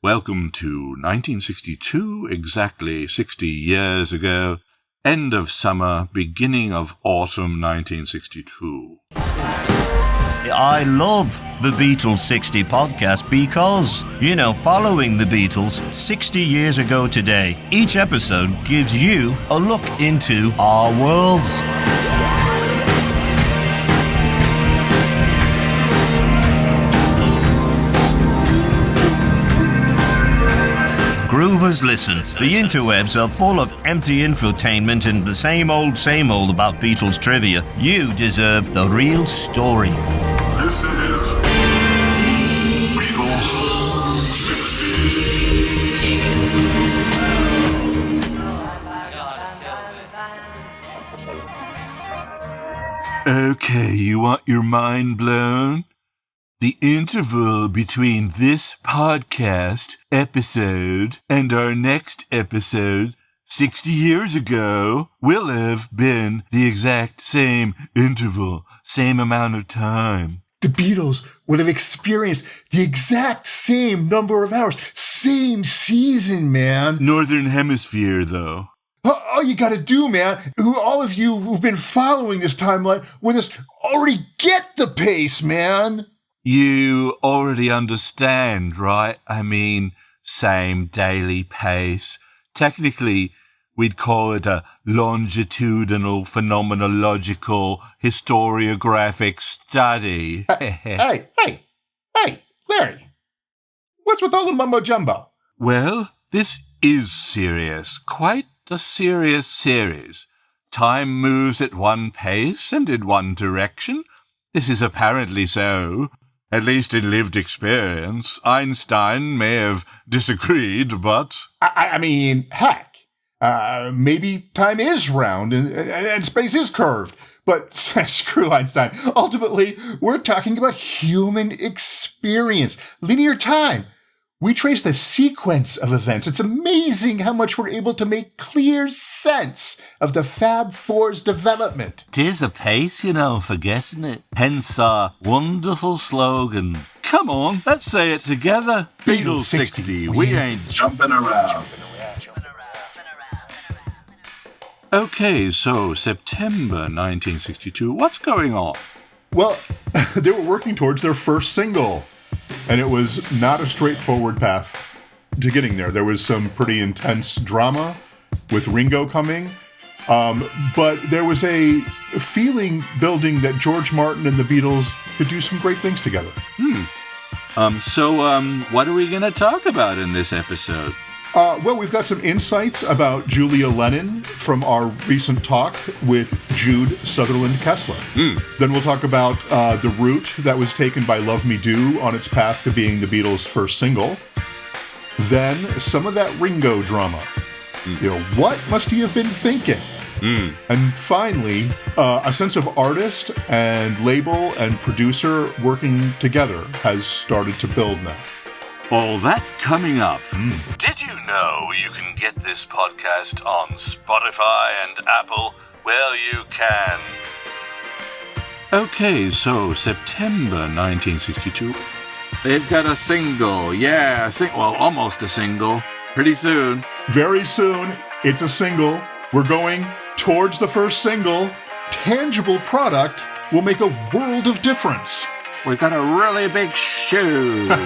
Welcome to 1962, exactly 60 years ago, end of summer, beginning of autumn 1962. I love the Beatles60 Podcast because, following the Beatles 60 years ago today, each episode gives you a look into our worlds. Groovers, listen. The interwebs are full of empty infotainment and the same old about Beatles trivia. You deserve the real story. This is Beatles60. Okay, you want your mind blown? The interval between this podcast episode and our next episode 60 years ago will have been the exact same interval, same amount of time. The Beatles would have experienced the exact same number of hours, same season, man. Northern Hemisphere, though. All you gotta do, man, all of you who've been following this timeline with us already get the pace, man. You already understand, right? I mean, same daily pace. Technically, we'd call it a longitudinal phenomenological historiographic study. Hey, Larry. What's with all the mumbo-jumbo? Well, this is serious. Quite a serious series. Time moves at one pace and in one direction. This is apparently so. At least in lived experience. Einstein may have disagreed, but... I mean, heck. Maybe time is round and space is curved. But screw Einstein. Ultimately, we're talking about human experience. Linear time. We trace the sequence of events. It's amazing how much we're able to make clear sense of the Fab Four's development. 'Tis a pace, for getting it. Hence our wonderful slogan. Come on, let's say it together. Beatles60, we ain't Jumping around. Okay, so September 1962, what's going on? Well, they were working towards their first single. And it was not a straightforward path to getting there. There was some pretty intense drama with Ringo coming. But there was a feeling building that George Martin and the Beatles could do some great things together. So what are we going to talk about in this episode? Well, we've got some insights about Julia Lennon from our recent talk with Jude Southerland Kessler. Then we'll talk about the route that was taken by Love Me Do on its path to being the Beatles' first single. Then some of that Ringo drama. What must he have been thinking? And finally, a sense of artist and label and producer working together has started to build now. All that coming up. Did you know you can get this podcast on Spotify and Apple? Well, you can. Okay, so September 1962. They've got a single. Yeah, almost a single. Pretty soon. Very soon, it's a single. We're going towards the first single. Tangible product will make a world of difference. We got a really big shoe. Woo!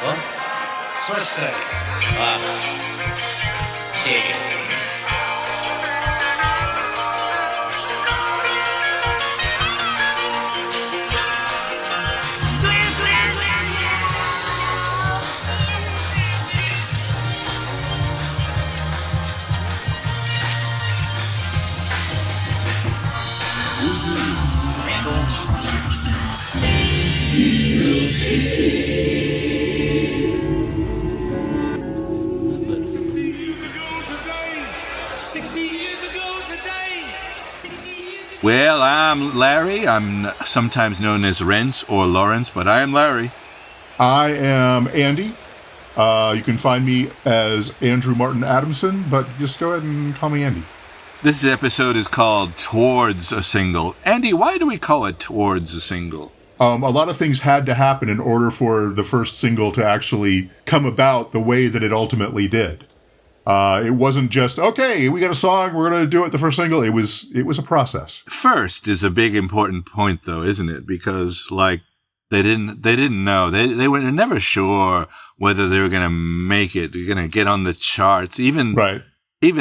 What? Twister. Shake it. This is Beatles60. Well, I'm Larry. I'm sometimes known as Rents or Lawrence, but I am Larry. I am Andy. You can find me as Andrew Martin Adamson, but just go ahead and call me Andy. This episode is called Towards a Single. Andy, why do we call it Towards a Single? A lot of things had to happen in order for the first single to actually come about the way that it ultimately did. It wasn't just, okay, we got a song, we're going to do it the first single. It was a process. First is a big important point, though, isn't it? Because, like, they didn't know. They were never sure whether they were going to make it, going to get on the charts. Even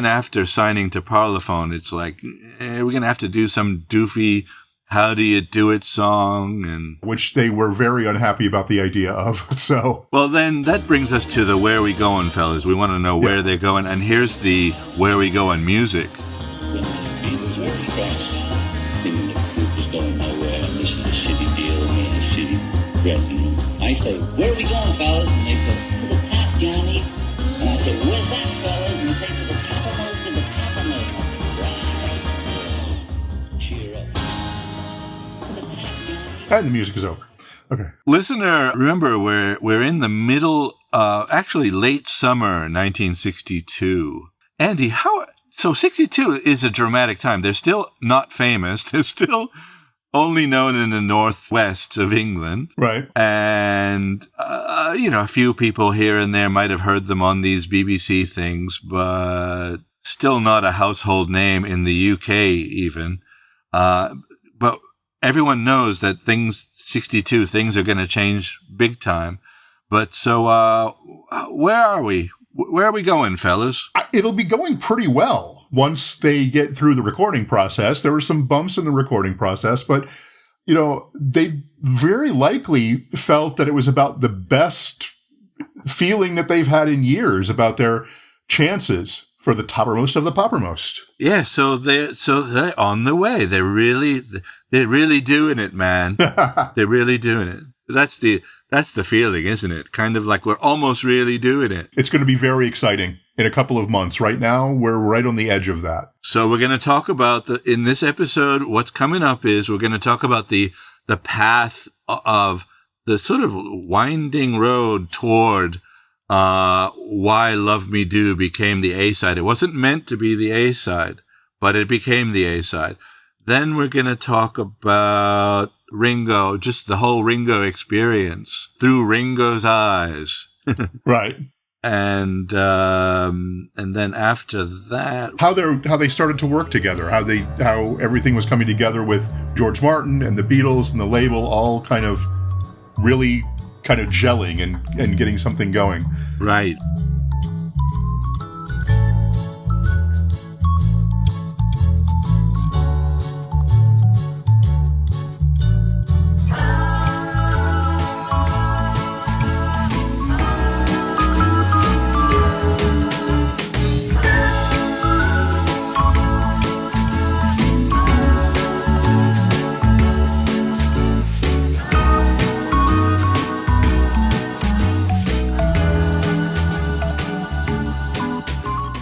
after signing to Parlophone, it's like, we're going to have to do some doofy How Do You Do It song, and which they were very unhappy about the idea of. So, well, then that brings us to the Where We Goin', fellas. We want to know where they're going, and here's the Where We Goin' music. When the Beatles were across, thinking the group was going nowhere, and this is the city deal, me and the city dressing room. I say, "Where are we going, fellas?" And they go, "To the top, Johnny." And I say, "Where's that, fellas?" And they say, "To the toppermost of the toppermost." Right. Cheer up. To the top, Johnny. and the music is over. Okay. Listener, remember, we're in the middle, actually late summer 1962. Andy, so 62 is a dramatic time. They're still not famous. They're still only known in the northwest of England. Right. And, a few people here and there might have heard them on these BBC things, but still not a household name in the UK even. But everyone knows that 62 things are going to change big time. But so, where are we? Where are we going, fellas? It'll be going pretty well once they get through the recording process. There were some bumps in the recording process, but, they very likely felt that it was about the best feeling that they've had in years about their chances for the toppermost of the poppermost. Yeah, so they're on the way. They're really doing it, man. They're really doing it. That's the feeling, isn't it? Kind of like we're almost really doing it. It's going to be very exciting in a couple of months. Right now, we're right on the edge of that. So we're going to talk about in this episode, what's coming up is we're going to talk about the path of the sort of winding road toward Why Love Me Do became the A-side. It wasn't meant to be the A-side, but it became the A-side. Then we're going to talk about Ringo, just the whole Ringo experience through Ringo's eyes. Right. And then after that, how they started to work together, how everything was coming together with George Martin and the Beatles and the label all kind of really kind of gelling and getting something going. Right.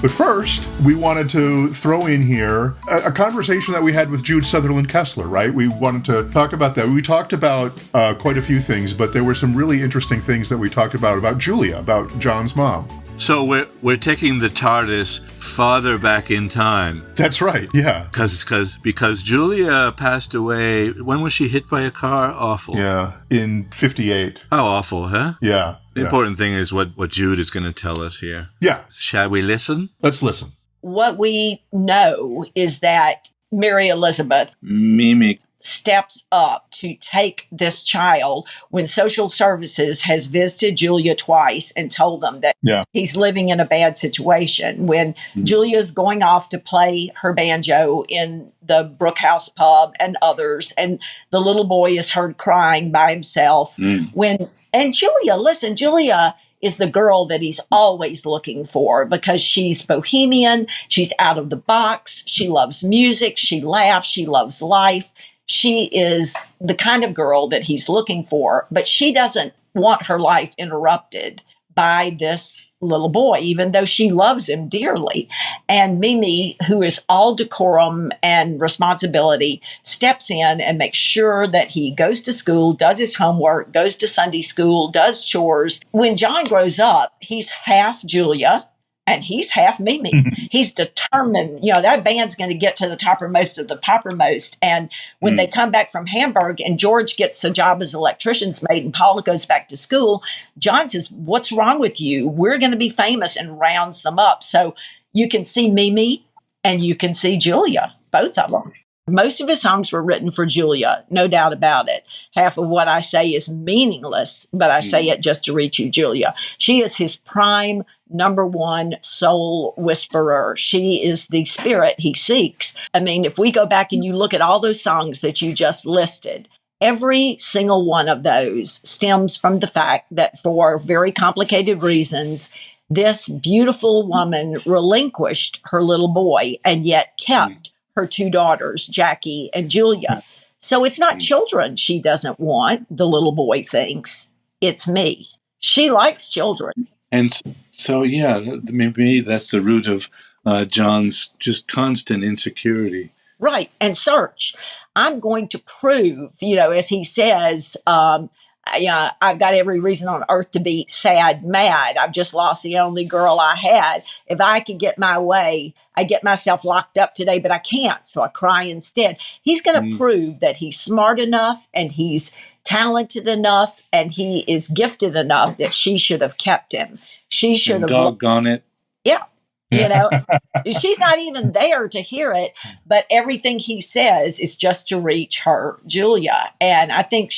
But first, we wanted to throw in here a conversation that we had with Jude Southerland Kessler, right? We wanted to talk about that. We talked about quite a few things, but there were some really interesting things that we talked about Julia, about John's mom. So we're taking the TARDIS farther back in time. That's right, yeah. Because Julia passed away. When was she hit by a car? Awful. Yeah, in 58. How awful, huh? Yeah. The important thing is what Jude is going to tell us here. Yeah. Shall we listen? Let's listen. What we know is that Mary Elizabeth Mimic steps up to take this child when social services has visited Julia twice and told them that he's living in a bad situation. When Julia's going off to play her banjo in the Brookhouse pub and others, and the little boy is heard crying by himself. And Julia is the girl that he's always looking for because she's bohemian, she's out of the box, she loves music, she laughs, she loves life. She is the kind of girl that he's looking for, but she doesn't want her life interrupted by this little boy, even though she loves him dearly. And Mimi, who is all decorum and responsibility, steps in and makes sure that he goes to school, does his homework, goes to Sunday school, does chores. When John grows up, he's half Julia, And he's half Mimi. He's determined, that band's going to get to the toppermost of the poppermost. And when they come back from Hamburg and George gets a job as electrician's mate and Paula goes back to school, John says, "What's wrong with you? We're going to be famous," and rounds them up. So you can see Mimi and you can see Julia, both of them. Most of his songs were written for Julia, no doubt about it. Half of what I say is meaningless, but I say it just to reach you, Julia. She is his prime number one soul whisperer. She is the spirit he seeks. I mean, if we go back and you look at all those songs that you just listed, every single one of those stems from the fact that for very complicated reasons, this beautiful woman relinquished her little boy and yet kept her two daughters, Jackie and Julia. So it's not children she doesn't want, the little boy thinks. It's me. She likes children. And so, maybe that's the root of John's just constant insecurity. Right. And search. I'm going to prove, as he says, I've got every reason on earth to be sad, mad. I've just lost the only girl I had. If I could get my way, I get myself locked up today, but I can't. So I cry instead. He's going to prove that he's smart enough and he's talented enough and he is gifted enough that she should have kept him. She should have doggone it. Yeah. She's not even there to hear it, but everything he says is just to reach her, Julia. And I think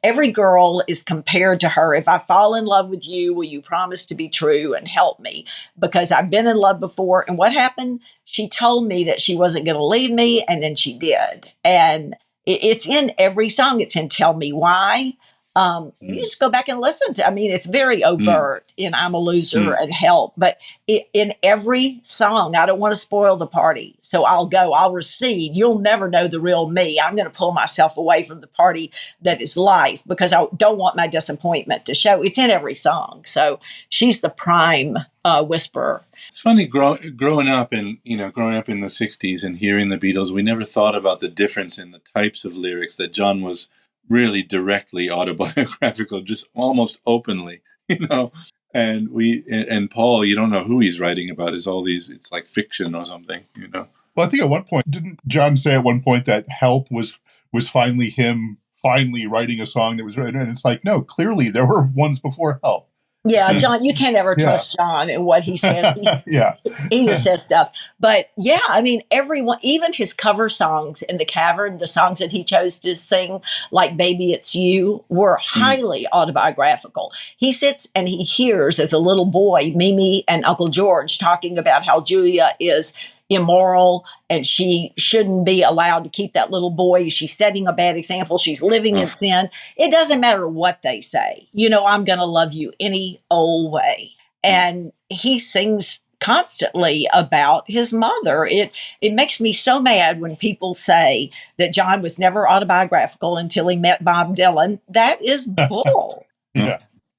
every girl is compared to her. If I fall in love with you, will you promise to be true and help me? Because I've been in love before. And what happened? She told me that she wasn't going to leave me. And then she did. And it's in every song. It's in Tell Me Why. You just go back and listen to, it's very overt in I'm a Loser and Help, but in every song, I don't want to spoil the party. So I'll recede. You'll never know the real me. I'm going to pull myself away from the party that is life because I don't want my disappointment to show. It's in every song. So she's the prime whisperer. It's funny growing up in the 60s and hearing the Beatles, we never thought about the difference in the types of lyrics that John was really directly autobiographical, just almost openly, and Paul, you don't know who he's writing about. It's like fiction or something, Well, I think at one point, didn't John say at one point that Help was finally him writing a song that was written? And it's like, no, clearly there were ones before Help. Yeah, John, you can't ever trust John and what he says. He just says stuff. But everyone, even his cover songs in the Cavern, the songs that he chose to sing, like Baby It's You, were highly autobiographical. He sits and he hears as a little boy, Mimi and Uncle George talking about how Julia is immoral and she shouldn't be allowed to keep that little boy. She's setting a bad example. She's living in sin. It doesn't matter what they say. I'm going to love you any old way. And he sings constantly about his mother. It makes me so mad when people say that John was never autobiographical until he met Bob Dylan. That is bull. Yeah.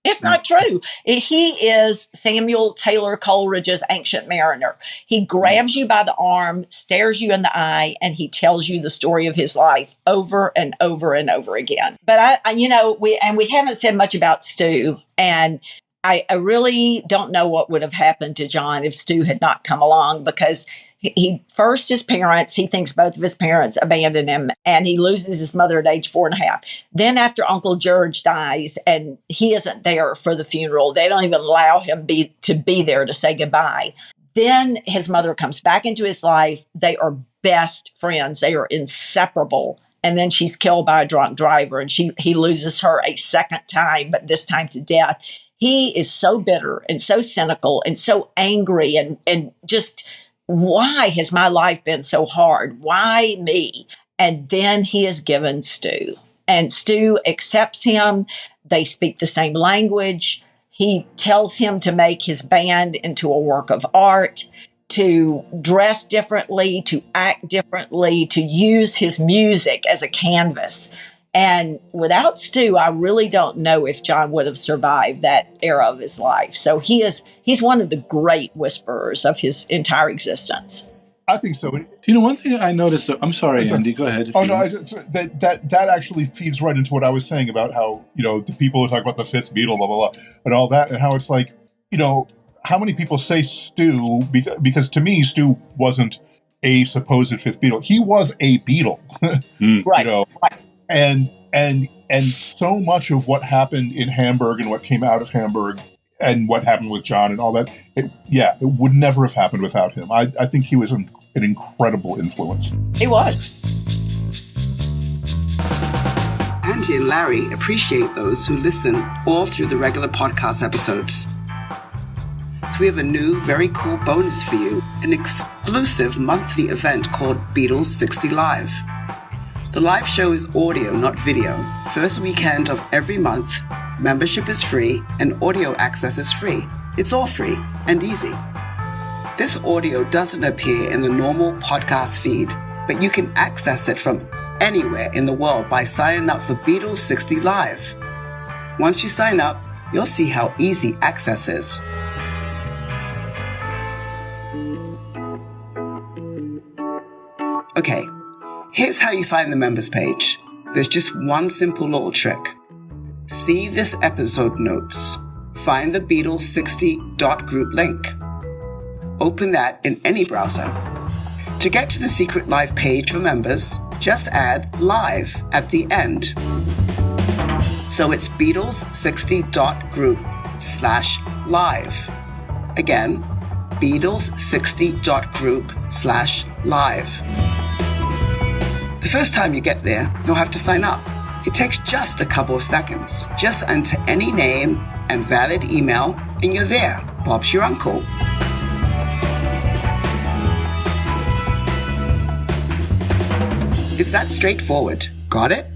It's not true. He is Samuel Taylor Coleridge's Ancient Mariner. He grabs you by the arm, stares you in the eye, and he tells you the story of his life over and over and over again. But we haven't said much about Stu, and I really don't know what would have happened to John if Stu had not come along, because he thinks both of his parents abandoned him, and he loses his mother at age 4.5. Then after Uncle George dies and he isn't there for the funeral, they don't even allow him to be there to say goodbye. Then his mother comes back into his life. They are best friends. They are inseparable. And then she's killed by a drunk driver, and he loses her a second time, but this time to death. He is so bitter and so cynical and so angry and just, why has my life been so hard? Why me? And then he is given Stu. And Stu accepts him. They speak the same language. He tells him to make his band into a work of art, to dress differently, to act differently, to use his music as a canvas. And without Stu, I really don't know if John would have survived that era of his life. So he's one of the great whisperers of his entire existence. I think so. One thing I noticed, I'm sorry, Andy, go ahead. That actually feeds right into what I was saying about how, the people who talk about the fifth Beatle, blah, blah, blah, and all that, and how it's like, how many people say Stu, because to me, Stu wasn't a supposed fifth Beatle. He was a Beatle. Right. Right. And so much of what happened in Hamburg and what came out of Hamburg and what happened with John and all that, it would never have happened without him. I think he was an incredible influence. He was. Andy and Larry appreciate those who listen all through the regular podcast episodes. So we have a new, very cool bonus for you, an exclusive monthly event called Beatles60 Live. The live show is audio, not video. First weekend of every month, membership is free and audio access is free. It's all free and easy. This audio doesn't appear in the normal podcast feed, but you can access it from anywhere in the world by signing up for Beatles60 Live. Once you sign up, you'll see how easy access is. Okay, here's how you find the members page. There's just one simple little trick. See this episode notes. Find the Beatles60.group link. Open that in any browser. To get to the secret live page for members, just add live at the end. So it's Beatles60.group/live. Again, Beatles60.group/live. The first time you get there, you'll have to sign up. It takes just a couple of seconds. Just enter any name and valid email, and you're there. Bob's your uncle. It's that straightforward. Got it?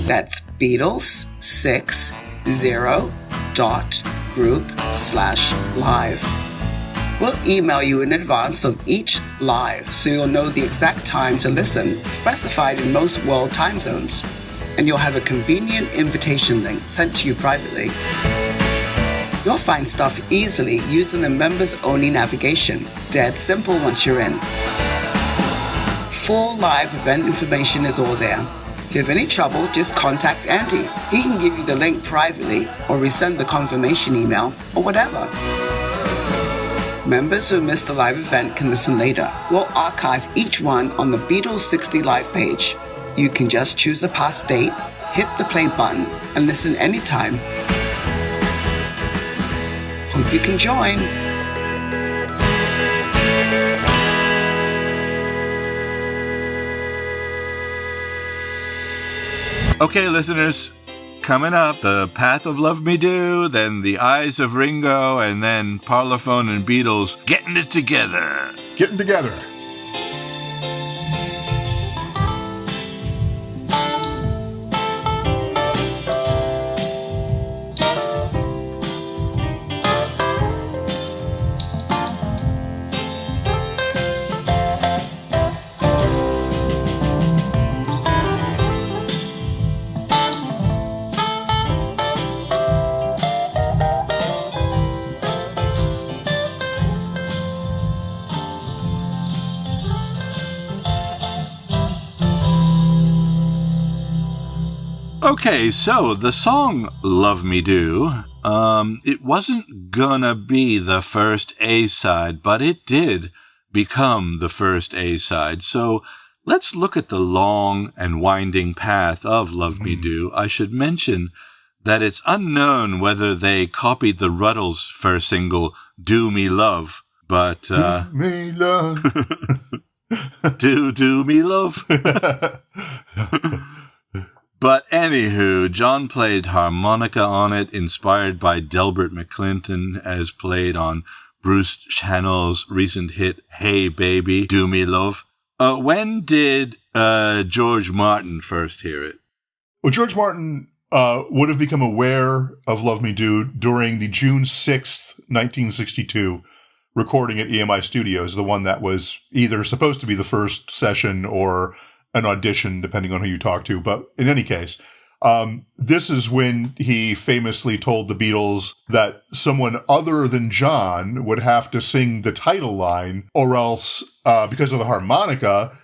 That's Beatles60.group/live. We'll email you in advance of each live so you'll know the exact time to listen, specified in most world time zones. And you'll have a convenient invitation link sent to you privately. You'll find stuff easily using the members-only navigation. Dead simple once you're in. Full live event information is all there. If you have any trouble, just contact Andy. He can give you the link privately or resend the confirmation email or whatever. Members who miss the live event can listen later. We'll archive each one on the Beatles60 Live page. You can just choose a past date, hit the play button, and listen anytime. Hope you can join. Okay, listeners, coming up, The Path of Love Me Do, then The Eyes of Ringo, and then Parlophone and Beatles getting it together. Getting together. Okay, so the song Love Me Do, it wasn't gonna be the first A-side, but it did become the first A-side. So let's look at the long and winding path of Love Me Do. I should mention that it's unknown whether they copied the Ruddles' first single, Do Me Love, but... Do me love. do me love. But anywho, John played harmonica on it, inspired by Delbert McClinton, as played on Bruce Channel's recent hit, Hey Baby, Do Me Love. When did George Martin first hear it? Well, George Martin would have become aware of Love Me Do during the June 6th, 1962 recording at EMI Studios, the one that was either supposed to be the first session or an audition, depending on who you talk to. But in any case, this is when he famously told the Beatles that someone other than John would have to sing the title line, or else, because of the harmonica,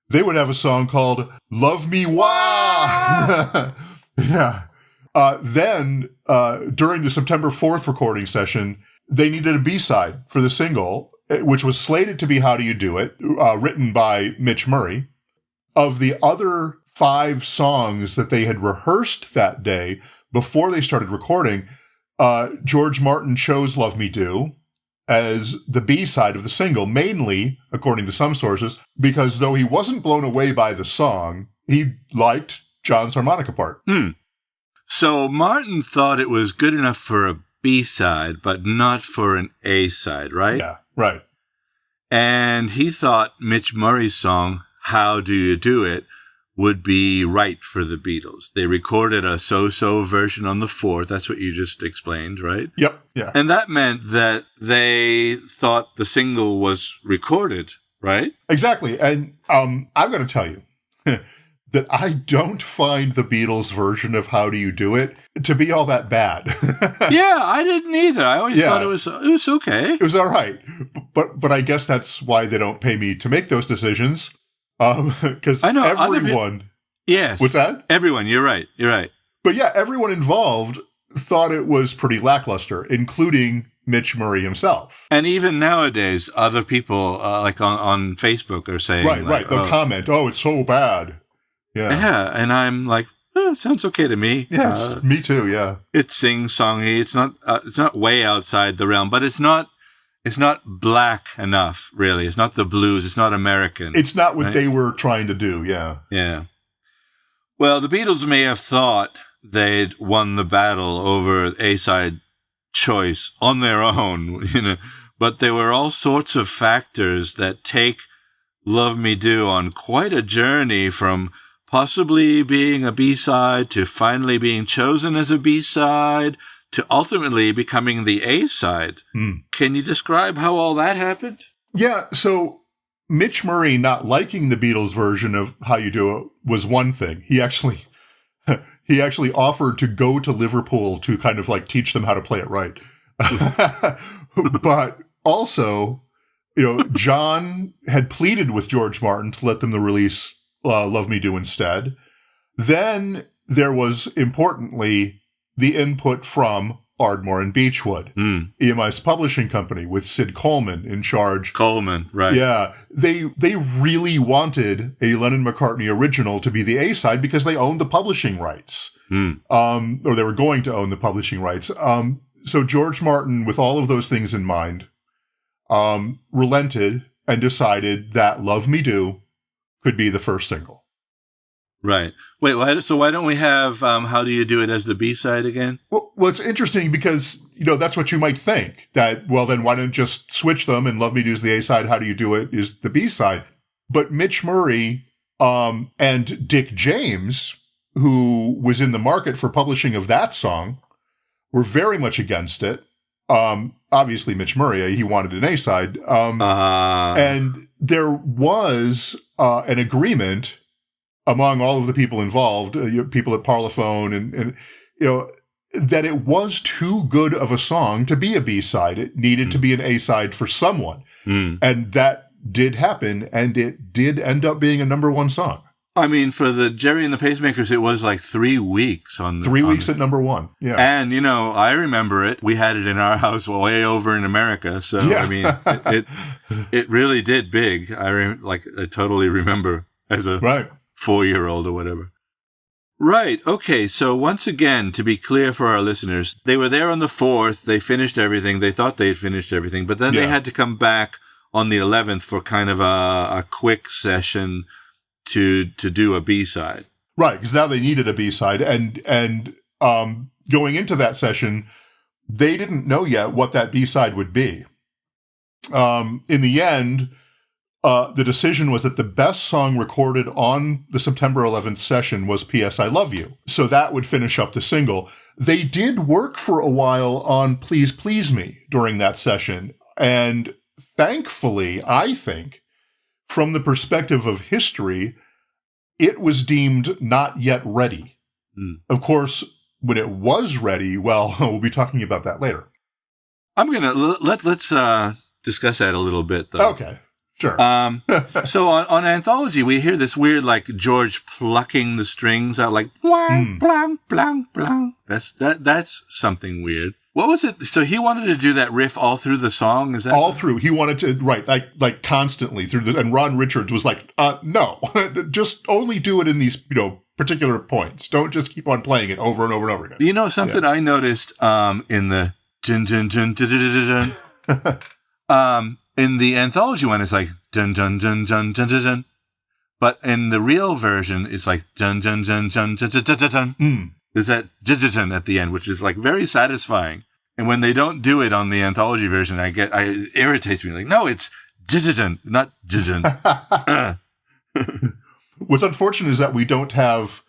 they would have a song called Love Me Wah! Yeah. Then, during the September 4th recording session, they needed a B-side for the single, which was slated to be How Do You Do It, written by Mitch Murray. Of the other 5 songs that they had rehearsed that day before they started recording, George Martin chose Love Me Do as the B-side of the single, mainly, according to some sources, because though he wasn't blown away by the song, he liked John's harmonica part. So Martin thought it was good enough for a B-side, but not for an A-side, right? Yeah, right. And he thought Mitch Murray's song, How Do You Do It, would be right for the Beatles. They recorded a so-so version on the 4th. That's what you just explained, right? Yep, yeah. And that meant that they thought the single was recorded, right? Exactly. And I'm going to tell you that I don't find the Beatles version of How Do You Do It to be all that bad. Yeah, I didn't either. I always thought it was okay. It was all right. But I guess that's why they don't pay me to make those decisions. Because everyone... Yes. What's that? Everyone, you're right. But yeah, everyone involved thought it was pretty lackluster, including Mitch Murray himself. And even nowadays, other people, like on Facebook, are saying... Right. They'll comment, it's so bad. Yeah, and I'm like, sounds okay to me. Yeah, me too, yeah. It's sing-songy. It's not way outside the realm, but it's not black enough, really. It's not the blues. It's not American. It's not what they were trying to do, yeah. Yeah. Well, the Beatles may have thought they'd won the battle over A-side choice on their own, but there were all sorts of factors that take Love Me Do on quite a journey from possibly being a B-side to finally being chosen as a B-side to ultimately becoming the A-side. Can you describe how all that happened? Yeah, so Mitch Murray not liking the Beatles version of How You Do It was one thing. He actually offered to go to Liverpool to kind of like teach them how to play it right. But also, John had pleaded with George Martin to let them release Love Me Do instead. Then there was, importantly, the input from Ardmore and Beechwood, EMI's publishing company, with Sid Coleman in charge. Coleman, right. Yeah. They really wanted a Lennon-McCartney original to be the A-side because they owned the publishing rights. Or they were going to own the publishing rights. So George Martin, with all of those things in mind, relented and decided that Love Me Do could be the first single. Right. Wait, so why don't we have How Do You Do It as the B-side again? Well, it's interesting because, that's what you might think. That, well, then why don't just switch them and Love Me Do is the A-side, How Do You Do It is the B-side. But Mitch Murray and Dick James, who was in the market for publishing of that song, were very much against it. Obviously, Mitch Murray, he wanted an A-side. And there was an agreement among all of the people involved, people at Parlophone, and that it was too good of a song to be a B-side. It needed to be an A-side for someone. And that did happen, and it did end up being a number 1 song. I mean, for the Jerry and the Pacemakers, it was like 3 weeks on 3 weeks at number 1. Yeah. And, I remember it. We had it in our house way over in America. So, yeah. I mean, it really did big. I totally remember as a 4-year-old or whatever. Right. Okay. So once again, to be clear for our listeners, they were there on the 4th. They finished everything. They thought they had finished everything, but then they had to come back on the 11th for kind of a quick session to do a B-side. Right. Because now they needed a B-side. And going into that session, they didn't know yet what that B-side would be. In the end, the decision was that the best song recorded on the September 11th session was P.S. I Love You. So that would finish up the single. They did work for a while on Please Please Me during that session. And thankfully, I think, from the perspective of history, it was deemed not yet ready. Of course, when it was ready, well, we'll be talking about that later. I'm going to, let's discuss that a little bit, though. Okay. Sure. So on Anthology, we hear this weird, like, George plucking the strings out, like, blang, blang, blang, blang. That's something weird. What was it? So he wanted to do that riff all through the song? Is that all through? He wanted to, right, like constantly through the, and Ron Richards was like, no, just only do it in these, particular points. Don't just keep on playing it over and over and over again. You know, something I noticed in the dun dun dun dun dun dun dun. In the Anthology one, it's like dun dun dun dun dun dun dun. But in the real version, it's like dun dun dun dun dun dun dun dun. There's that dun dun at the end, which is like very satisfying. And when they don't do it on the Anthology version, it irritates me. Like, no, it's dun dun, not dun dun. What's unfortunate is that we don't have,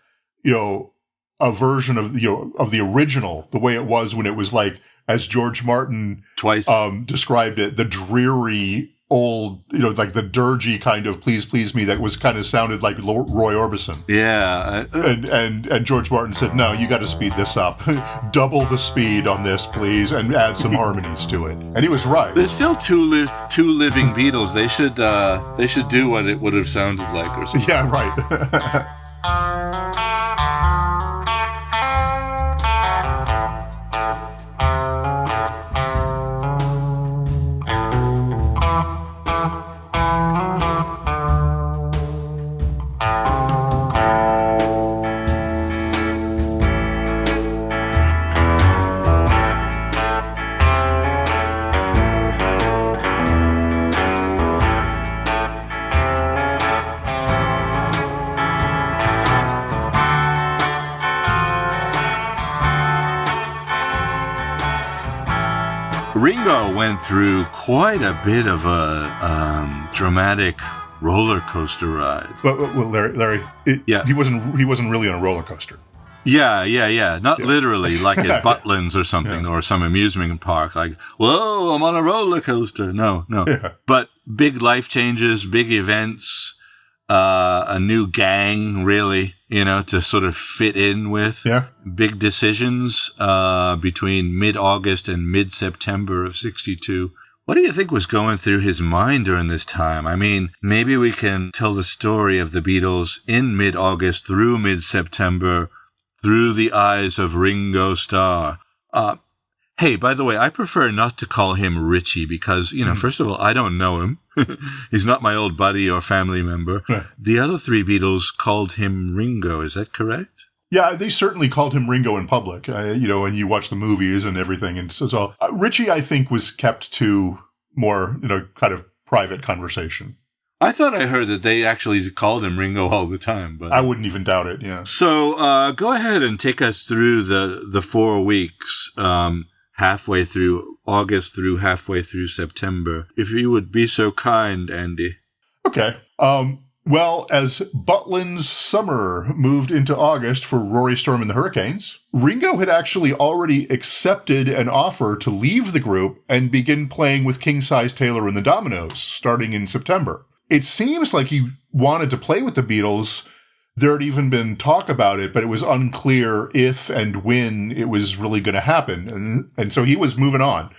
a version of of the original, the way it was when it was like, as George Martin twice described it, the dreary old, like the dirgy kind of "Please Please Me" that was kind of sounded like Roy Orbison. Yeah, and George Martin said, "No, you got to speed this up, double the speed on this, please, and add some harmonies to it." And he was right. There's still two living Beatles. They should do what it would have sounded like or something. Yeah, right. Ringo went through quite a bit of a dramatic roller coaster ride. Well, Larry, he wasn't really on a roller coaster. Yeah. Not literally, like at Butlins or something, or some amusement park. Like, whoa, I'm on a roller coaster. No. Yeah. But big life changes, big events, a new gang, really, to sort of fit in with. Yeah. Big decisions between mid-August and mid-September of 62. What do you think was going through his mind during this time? I mean, maybe we can tell the story of the Beatles in mid-August through mid-September through the eyes of Ringo Starr. Hey, by the way, I prefer not to call him Richie because, first of all, I don't know him. He's not my old buddy or family member. Right. The other three Beatles called him Ringo. Is that correct? Yeah, they certainly called him Ringo in public, and you watch the movies and everything. And so Richie, I think, was kept to more, kind of private conversation. I thought I heard that they actually called him Ringo all the time. But I wouldn't even doubt it, yeah. So go ahead and take us through the 4 weeks, halfway through August through halfway through September. If you would be so kind, Andy. Okay. Well, as Butlin's summer moved into August for Rory Storm and the Hurricanes, Ringo had actually already accepted an offer to leave the group and begin playing with King Size Taylor and the Dominoes starting in September. It seems like he wanted to play with the Beatles. There had even been talk about it, but it was unclear if and when it was really going to happen. And so he was moving on.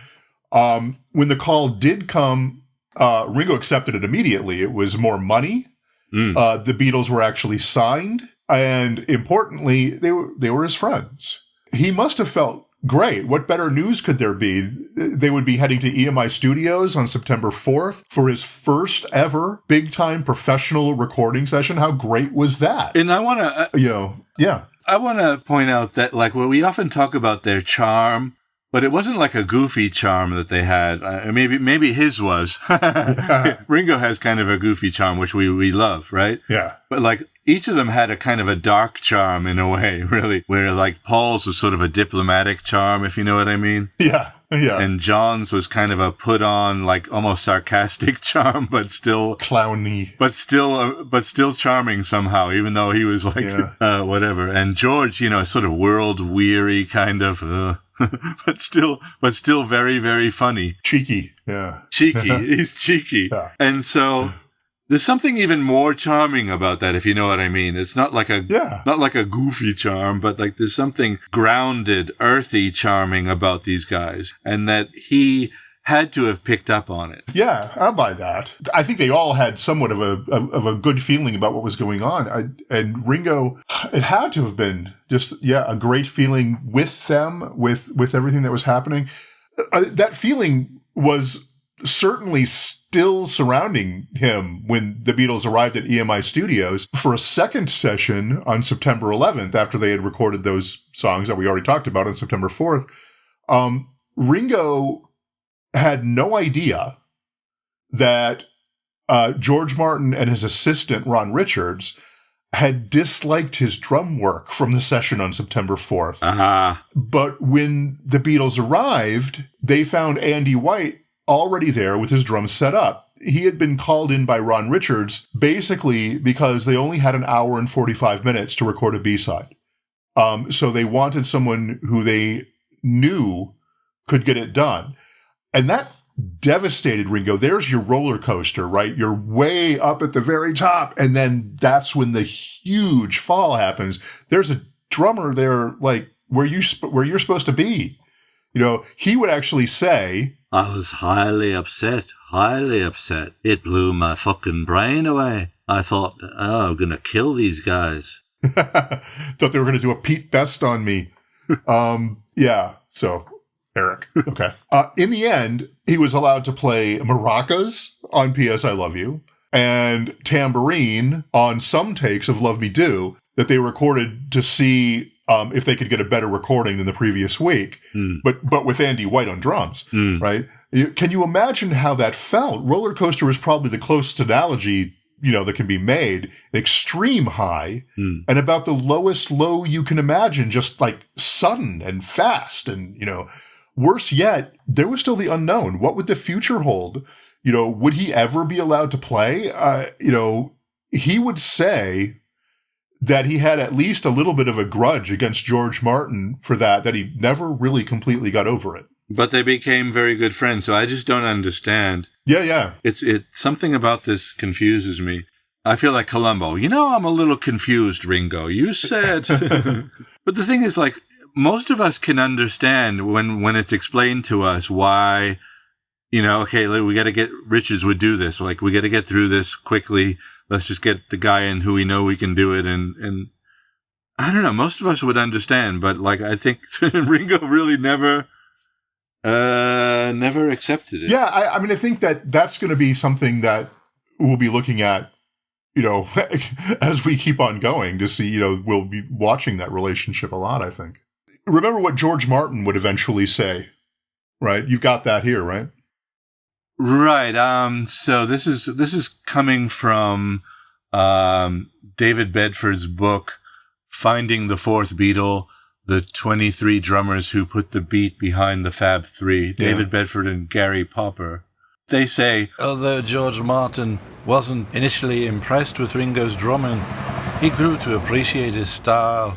When the call did come, Ringo accepted it immediately. It was more money. The Beatles were actually signed. And importantly, they were his friends. He must have felt great. What better news could there be? They would be heading to EMI Studios on September 4th for his first ever big-time professional recording session. How great was that? And I want to... I want to point out that, like, we often talk about their charm, but it wasn't like a goofy charm that they had. Maybe his was. Ringo has kind of a goofy charm, which we love, right? Yeah. But, like, each of them had a kind of a dark charm in a way, really, where, like, Paul's was sort of a diplomatic charm, if you know what I mean. Yeah. And John's was kind of a put-on, like, almost sarcastic charm, but still... clowny. But still charming somehow, even though he was, like, whatever. And George, sort of world-weary kind of... but still very, very funny. Cheeky. Yeah. Cheeky. He's cheeky. Yeah. And so there's something even more charming about that, if you know what I mean. It's not like a goofy charm, but like there's something grounded, earthy charming about these guys. And that he had to have picked up on it. Yeah, I'll buy that. I think they all had somewhat of a good feeling about what was going on. And Ringo, it had to have been just, a great feeling with them, with everything that was happening. That feeling was certainly still surrounding him when the Beatles arrived at EMI Studios for a second session on September 11th, after they had recorded those songs that we already talked about on September 4th. Ringo had no idea that George Martin and his assistant, Ron Richards, had disliked his drum work from the session on September 4th. Uh-huh. But when the Beatles arrived, they found Andy White already there with his drums set up. He had been called in by Ron Richards basically because they only had an hour and 45 minutes to record a B-side. So they wanted someone who they knew could get it done. And that devastated Ringo. There's your roller coaster, right? You're way up at the very top. And then that's when the huge fall happens. There's a drummer there, like where you're supposed to be. He would actually say, I was highly upset. It blew my fucking brain away. I thought, I'm going to kill these guys. Thought they were going to do a Pete Best on me. So, Eric. Okay. In the end, he was allowed to play maracas on P.S. I Love You and tambourine on some takes of Love Me Do that they recorded to see if they could get a better recording than the previous week, but with Andy White on drums, right? Can you imagine how that felt? Roller coaster is probably the closest analogy, that can be made. Extreme high and about the lowest low you can imagine, just like sudden and fast. And, worse yet, there was still the unknown. What would the future hold? Would he ever be allowed to play? He would say that he had at least a little bit of a grudge against George Martin for that he never really completely got over it. But they became very good friends, so I just don't understand. Yeah. It's something about this confuses me. I feel like Columbo. I'm a little confused, Ringo. You said... But the thing is, like, most of us can understand when it's explained to us why, okay, we got to get... Richards would do this. Like, we got to get through this quickly. Let's just get the guy in who we know we can do it. And I don't know, most of us would understand, but like, I think Ringo really never accepted it. Yeah. I think that's going to be something that we'll be looking at, as we keep on going to see, we'll be watching that relationship a lot, I think. Remember what George Martin would eventually say, right? You've got that here, right? Right. So this is coming from David Bedford's book, Finding the Fourth Beatle, the 23 drummers who put the beat behind the Fab Three, David Bedford and Gary Popper. They say, although George Martin wasn't initially impressed with Ringo's drumming, he grew to appreciate his style.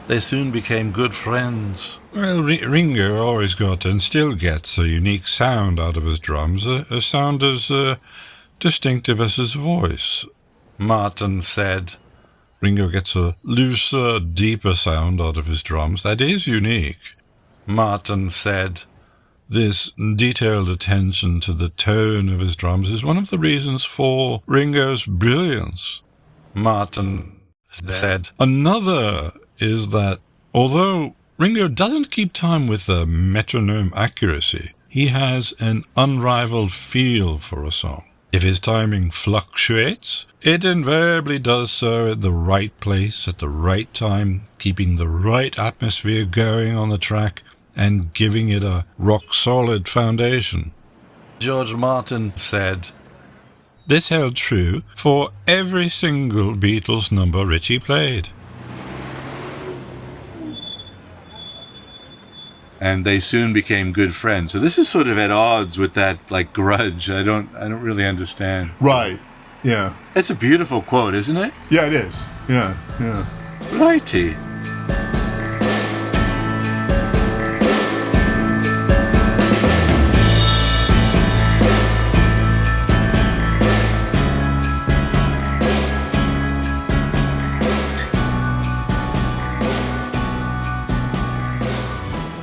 They soon became good friends. Well, Ringo always got and still gets a unique sound out of his drums, a sound as distinctive as his voice. Martin said, Ringo gets a looser, deeper sound out of his drums that is unique. Martin said, this detailed attention to the tone of his drums is one of the reasons for Ringo's brilliance. Martin said, another is that although Ringo doesn't keep time with the metronome accuracy, he has an unrivaled feel for a song. If his timing fluctuates, it invariably does so at the right place, at the right time, keeping the right atmosphere going on the track and giving it a rock-solid foundation. George Martin said, this held true for every single Beatles number Ritchie played. And they soon became good friends. So this is sort of at odds with that, like, grudge. I don't really understand. Right. Yeah. It's a beautiful quote, isn't it? Yeah, it is. Yeah. Righty.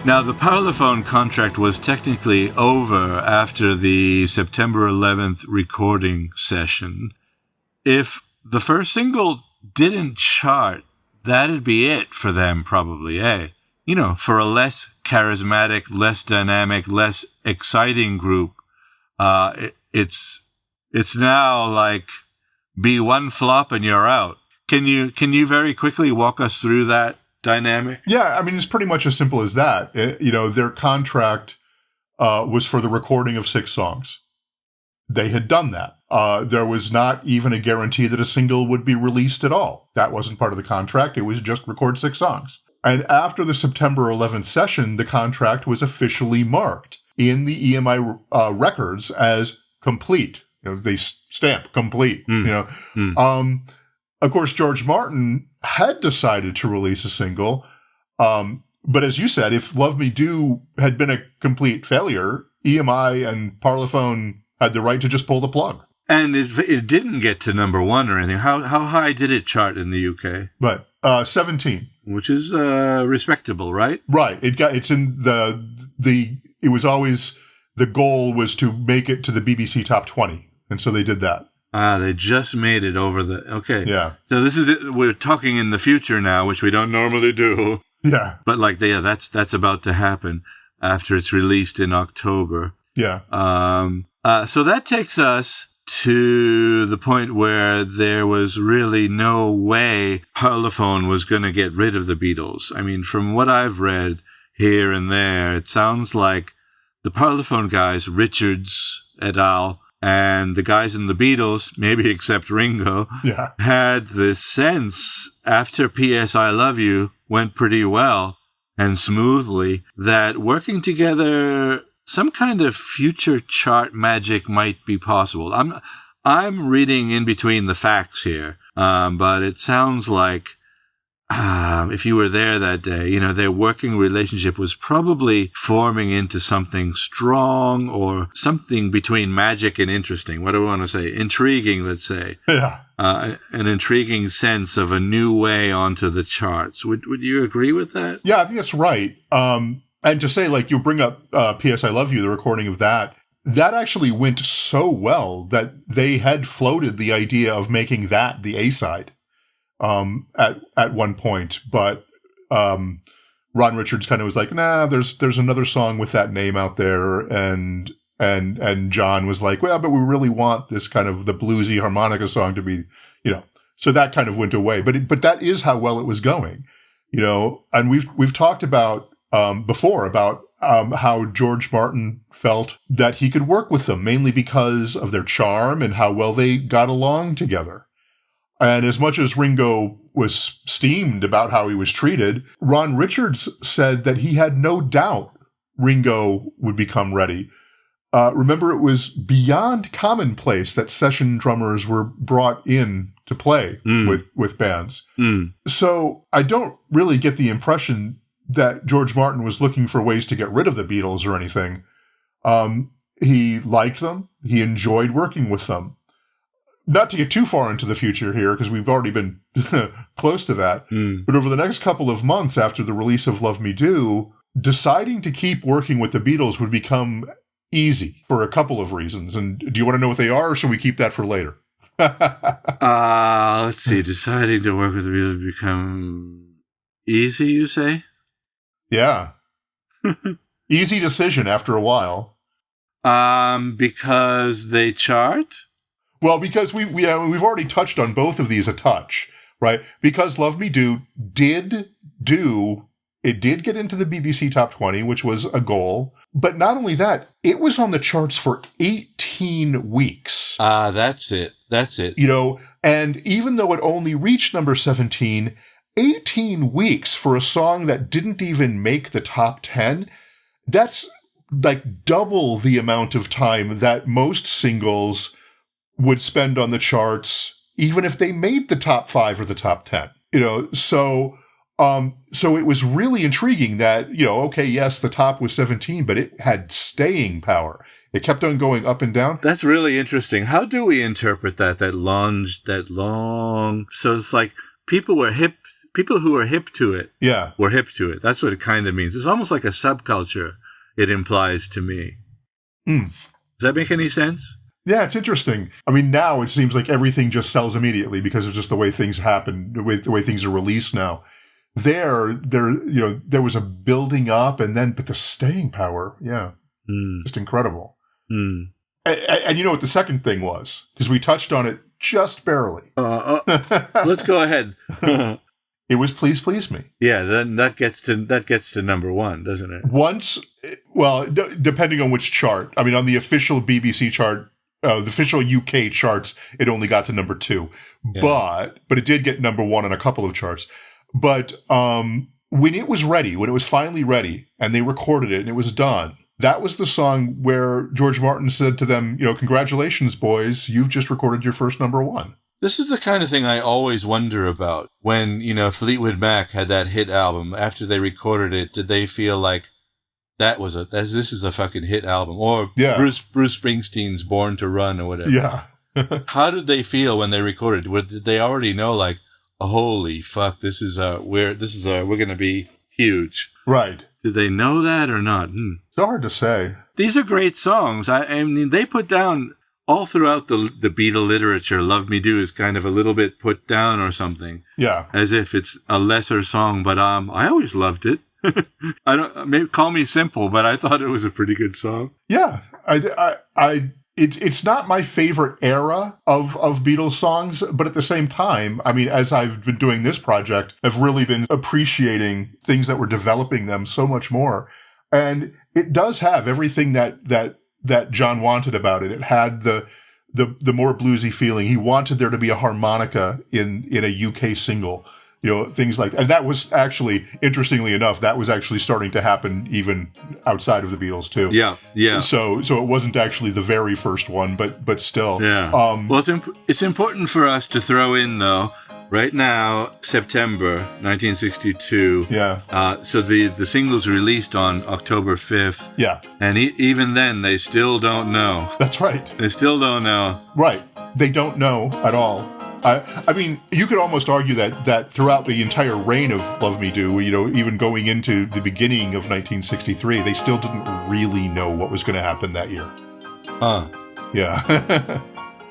Now, the Parlophone contract was technically over after the September 11th recording session. If the first single didn't chart, that'd be it for them probably, eh? You know, for a less charismatic, less dynamic, less exciting group, it's now like be one flop and you're out. Can you very quickly walk us through that dynamic? Yeah, I mean, it's pretty much as simple as that. Their contract was for the recording of 6 songs. They had done that. There was not even a guarantee that a single would be released at all. That wasn't part of the contract. It was just record 6 songs. And after the September 11th session, the contract was officially marked in the EMI records as complete. They stamp complete. Of course, George Martin had decided to release a single. But as you said, if Love Me Do had been a complete failure, EMI and Parlophone had the right to just pull the plug. And it didn't get to number 1 or anything. How high did it chart in the UK? Right, 17, which is respectable, right? Right. It's in it was always, the goal was to make it to the BBC Top 20, and so they did that. They just made it over okay. Yeah. So this is it. We're talking in the future now, which we don't normally do. Yeah. But that's about to happen after it's released in October. Yeah. So that takes us to the point where there was really no way Parlophone was going to get rid of the Beatles. I mean, from what I've read here and there, it sounds like the Parlophone guys, Richards et al., and the guys in the Beatles, maybe except Ringo, had this sense after P.S. I Love You went pretty well and smoothly that working together, some kind of future chart magic might be possible. I'm reading in between the facts here, but it sounds like if you were there that day, their working relationship was probably forming into something strong or something between magic and interesting. What do I want to say? Intriguing, let's say. Yeah. An intriguing sense of a new way onto the charts. Would you agree with that? Yeah, I think that's right. And to say, like, you bring up P.S. I Love You, the recording of that actually went so well that they had floated the idea of making that the A-side at one point. But Ron Richards kind of was like, nah, there's another song with that name out there. And John was like, well, but we really want this kind of the bluesy harmonica song to be, so that kind of went away. But that is how well it was going, and we've talked about before about how George Martin felt that he could work with them, mainly because of their charm and how well they got along together. And as much as Ringo was steamed about how he was treated, Ron Richards said that he had no doubt Ringo would become ready. Remember, it was beyond commonplace that session drummers were brought in to play with bands. So I don't really get the impression that George Martin was looking for ways to get rid of the Beatles or anything. He liked them. He enjoyed working with them. Not to get too far into the future here, because we've already been close to that. But over the next couple of months after the release of Love Me Do, deciding to keep working with the Beatles would become easy for a couple of reasons. And do you want to know what they are, or should we keep that for later? Let's see. Deciding to work with the Beatles would become easy, you say? Yeah. Easy decision after a while. Because they chart? Well, because we've already touched on both of these a touch, right? Because Love Me Do did get into the BBC Top 20, which was a goal. But not only that, it was on the charts for 18 weeks. That's it. And even though it only reached number 17, 18 weeks for a song that didn't even make the top 10, that's like double the amount of time that most singles would spend on the charts, even if they made the top 5 or the top 10. So it was really intriguing that, okay, yes, the top was 17, but it had staying power. It kept on going up and down. That's really interesting. How do we interpret that long, so it's like people were hip people who are hip to it Yeah. were hip to it. That's what it kind of means. It's almost like a subculture, it implies to me. Does that make any sense? Yeah, it's interesting. I mean, now it seems like everything just sells immediately because of just the way things happen, the way things are released now. There was a building up but the staying power, just incredible. And you know what the second thing was? Because we touched on it just barely. Let's go ahead. It was Please Please Me. Yeah, then that gets to number one, doesn't it? Depending on which chart. I mean, on the official BBC chart, the official UK charts, it only got to number 2. Yeah. But it did get number 1 on a couple of charts. But when it was ready, when it was finally ready, and they recorded it and it was done, that was the song where George Martin said to them, congratulations, boys, you've just recorded your first number 1. This is the kind of thing I always wonder about. When, Fleetwood Mac had that hit album, after they recorded it, did they feel like this is a fucking hit album? Or Bruce Springsteen's Born to Run or whatever. Yeah. How did they feel when they recorded? Did they already know, like, holy fuck, we're going to be huge? Right. Did they know that or not? It's hard to say. These are great songs. I mean, they put down all throughout the Beatle literature. Love Me Do is kind of a little bit put down or something. Yeah. As if it's a lesser song, but I always loved it. Maybe call me simple, but I thought it was a pretty good song. Yeah. It's not my favorite era of Beatles songs, but at the same time, I mean, as I've been doing this project, I've really been appreciating things that were developing them so much more. And it does have everything that John wanted about it. It had the more bluesy feeling. He wanted there to be a harmonica in a UK single. Things like, and that was actually, interestingly enough, that was actually starting to happen even outside of the Beatles too. Yeah, yeah. So it wasn't actually the very first one, but still. Yeah. Well, it's important for us to throw in though. Right now, September 1962. Yeah. So the single's released on October 5th. Yeah. And even then, they still don't know. That's right. They still don't know. Right. They don't know at all. I mean, you could almost argue that throughout the entire reign of Love Me Do, even going into the beginning of 1963, they still didn't really know what was going to happen that year. Yeah.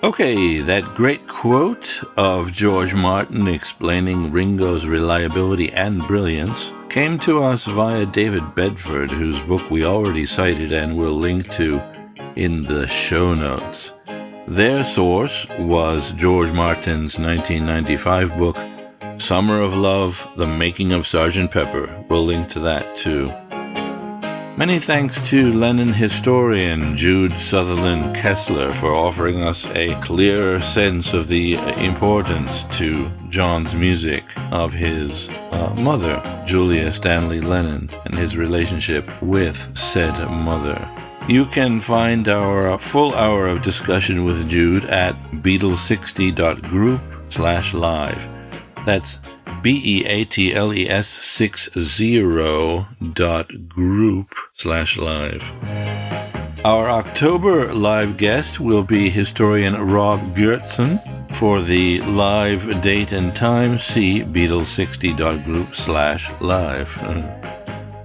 Okay, that great quote of George Martin explaining Ringo's reliability and brilliance came to us via David Bedford, whose book we already cited and will link to in the show notes. Their source was George Martin's 1995 book, Summer of Love, The Making of Sgt. Pepper. We'll link to that too. Many thanks to Lennon historian Jude Southerland Kessler for offering us a clearer sense of the importance to John's music of his mother, Julia Stanley Lennon, and his relationship with said mother. You can find our full hour of discussion with Jude at Beatles60.group/live. That's BEATLES60.group/live. Our October live guest will be historian Rob Gertson. For the live date and time, see Beatles60.group/live.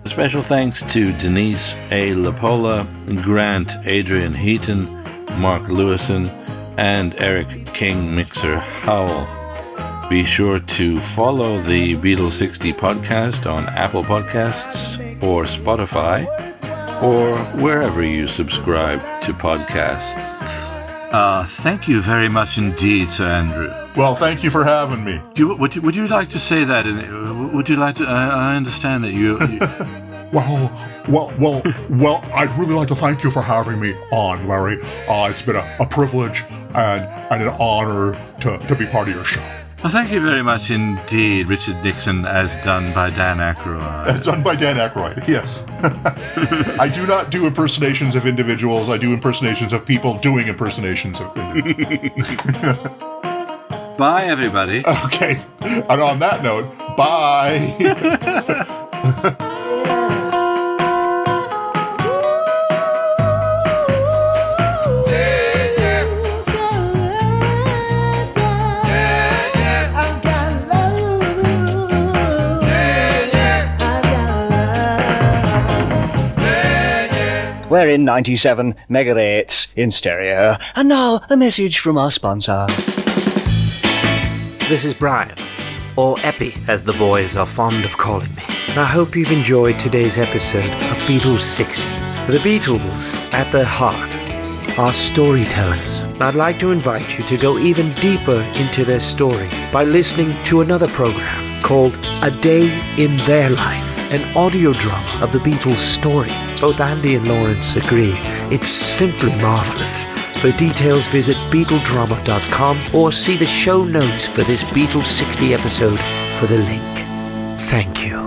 Special thanks to Denise A. Lapola, Grant Adrian Heaton, Mark Lewison, and Eric King Mixer Howell. Be sure to follow the Beatles60 podcast on Apple Podcasts or Spotify or wherever you subscribe to podcasts. Thank you very much indeed, Sir Andrew. Well, thank you for having me. Would you like to say that? Would you like to? I understand that you. Well, I'd really like to thank you for having me on, Larry. It's been a privilege and an honor to be part of your show. Well, thank you very much indeed, Richard Nixon, as done by Dan Aykroyd. As done by Dan Aykroyd, yes. I do not do impersonations of individuals. I do impersonations of people doing impersonations of individuals. Bye, everybody. Okay. And on that note, bye. We're in 97 megahertz in stereo. And now, a message from our sponsor. This is Brian, or Epi, as the boys are fond of calling me. I hope you've enjoyed today's episode of Beatles60. The Beatles, at their heart, are storytellers. I'd like to invite you to go even deeper into their story by listening to another program called A Day in Their Life, an audio drama of the Beatles' story. Both Andy and Lawrence agree. It's simply marvelous. For details, visit BeatleDrama.com or see the show notes for this Beatles60 episode for the link. Thank you.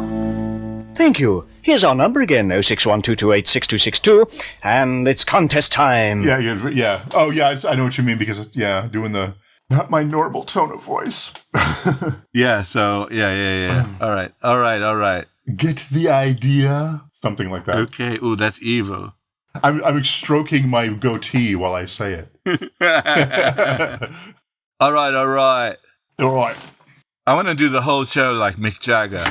Thank you. Here's our number again, 06122286262, and it's contest time. Yeah. Oh, yeah, I know what you mean because, doing the not my normal tone of voice. Yeah, All right. Get the idea? Something like that. Okay, ooh, that's evil. I'm stroking my goatee while I say it. All right. All right. I want to do the whole show like Mick Jagger.